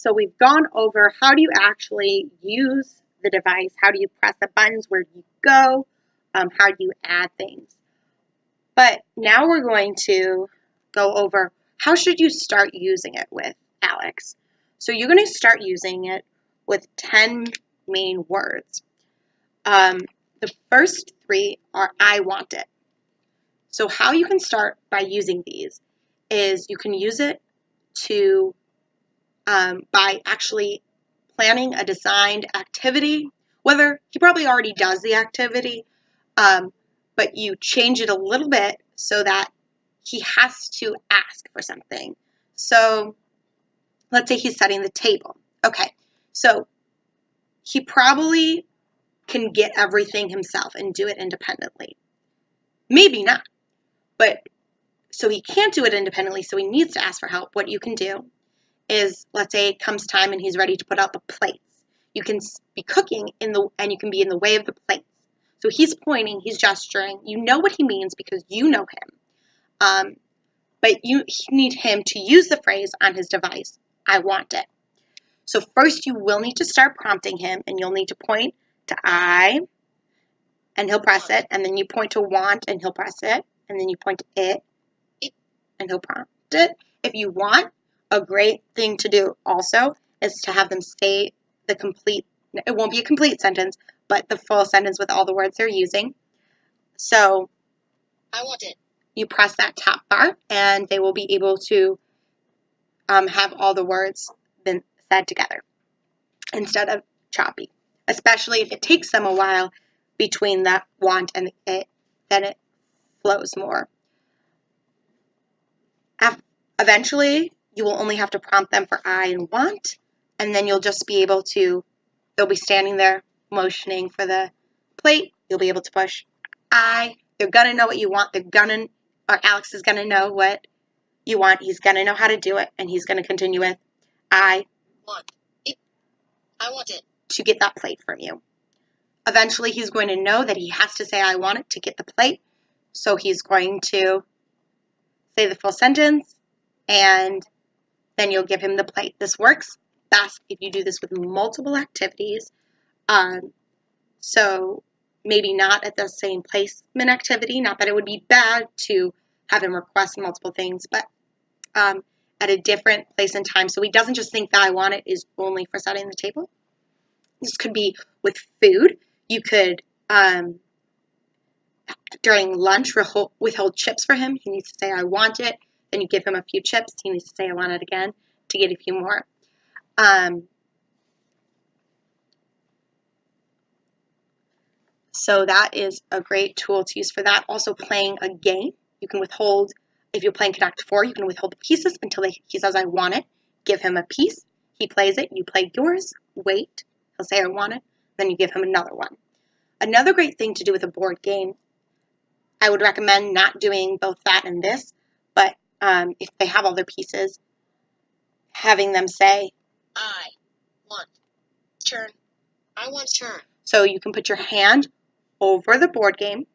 So we've gone over how do you actually use the device, how do you press the buttons, where do you go, how do you add things. But now we're going to go over how should you start using it with Alex. So you're going to start using it with 10 main words. The first 3 are I want it. So how you can start by using these is you can use it to by actually planning a designed activity, whether he probably already does the activity, but you change it a little bit so that he has to ask for something. So let's say he's setting the table. Okay, so he probably can get everything himself and do it independently. Maybe not, but so he can't do it independently, so he needs to ask for help. What you can do is, let's say it comes time and he's ready to put out the plates. You can be cooking and you can be in the way of the plates. So he's pointing, he's gesturing. You know what he means because you know him. But you need him to use the phrase on his device, I want it. So first you will need to start prompting him, and you'll need to point to I, and he'll press it, and then you point to want, and he'll press it, and then you point to it, and he'll prompt it. If you want, a great thing to do also is to have them say the complete, it won't be a complete sentence, but the full sentence with all the words they're using. So, I want it. You press that top bar, and they will be able to have all the words been said together instead of choppy. Especially if it takes them a while between that want and the it, then it flows more. Eventually, you will only have to prompt them for I and want, and then you'll just be able to, they'll be standing there motioning for the plate. You'll be able to push I. They're going to know what you want. Alex is going to know what you want. He's going to know how to do it, and he's going to continue with I want it. I want it. To get that plate from you. Eventually, he's going to know that he has to say I want it to get the plate, so he's going to say the full sentence, and then you'll give him the plate. This works best if you do this with multiple activities. So maybe not at the same placement activity, not that it would be bad to have him request multiple things, but at a different place and time. So he doesn't just think that I want it is only for setting the table. This could be with food. You could, during lunch, withhold chips for him. He needs to say, I want it. Then you give him a few chips. He needs to say, I want it again to get a few more. So that is a great tool to use for that. Also, playing a game. You can withhold, if you're playing Connect 4, you can withhold the pieces until he says, I want it. Give him a piece. He plays it. You play yours. Wait. He'll say, I want it. Then you give him another one. Another great thing to do with a board game, I would recommend not doing both that and this, but if they have all their pieces, having them say, I want turn. I want turn. So you can put your hand over the board game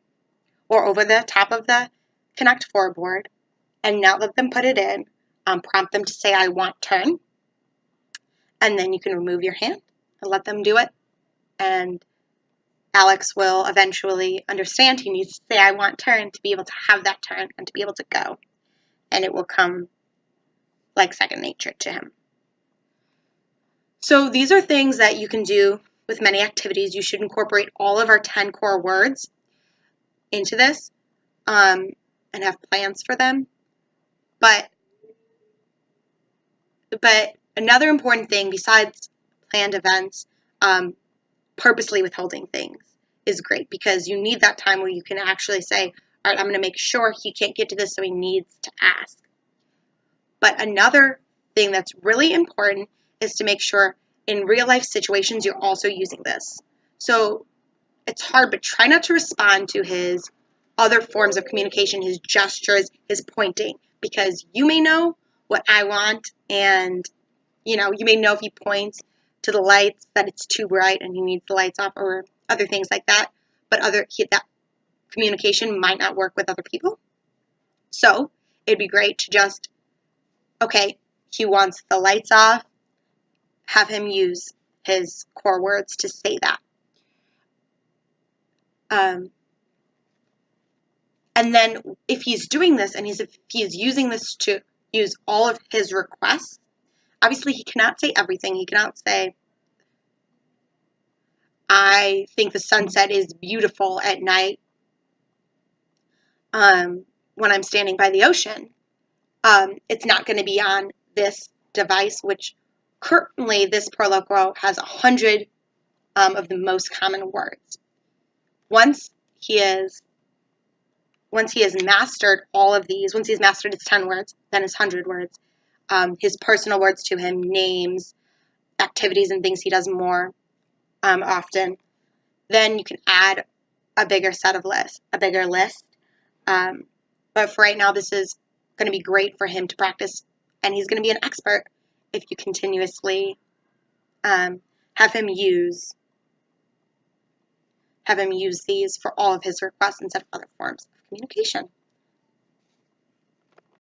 or over the top of the Connect 4 board and not let them put it in. Prompt them to say, I want turn. And then you can remove your hand and let them do it. And Alex will eventually understand he needs to say, I want turn to be able to have that turn and to be able to go. And it will come like second nature to him. So these are things that you can do with many activities. You should incorporate all of our 10 core words into this and have plans for them. But another important thing besides planned events, purposely withholding things is great because you need that time where you can actually say, all right, I'm going to make sure he can't get to this, so he needs to ask. But another thing that's really important is to make sure in real life situations you're also using this. So it's hard, but try not to respond to his other forms of communication, his gestures, his pointing, because you may know what I want, and you may know if he points to the lights that it's too bright and he needs the lights off, or other things like that. But that communication might not work with other people. So it'd be great to just, okay, he wants the lights off. have him use his core words to say that. And then if he's doing this and if he's using this to use all of his requests, obviously he cannot say everything. He cannot say, I think the sunset is beautiful at night when I'm standing by the ocean. It's not going to be on this device, which currently this Proloquo has 100 of the most common words. Once he has mastered all of these, once he's mastered his 10 words, then his 100 words, his personal words to him, names, activities, and things he does more often, then you can add a bigger list. But for right now, this is going to be great for him to practice, and he's going to be an expert if you continuously have him use these for all of his requests instead of other forms of communication.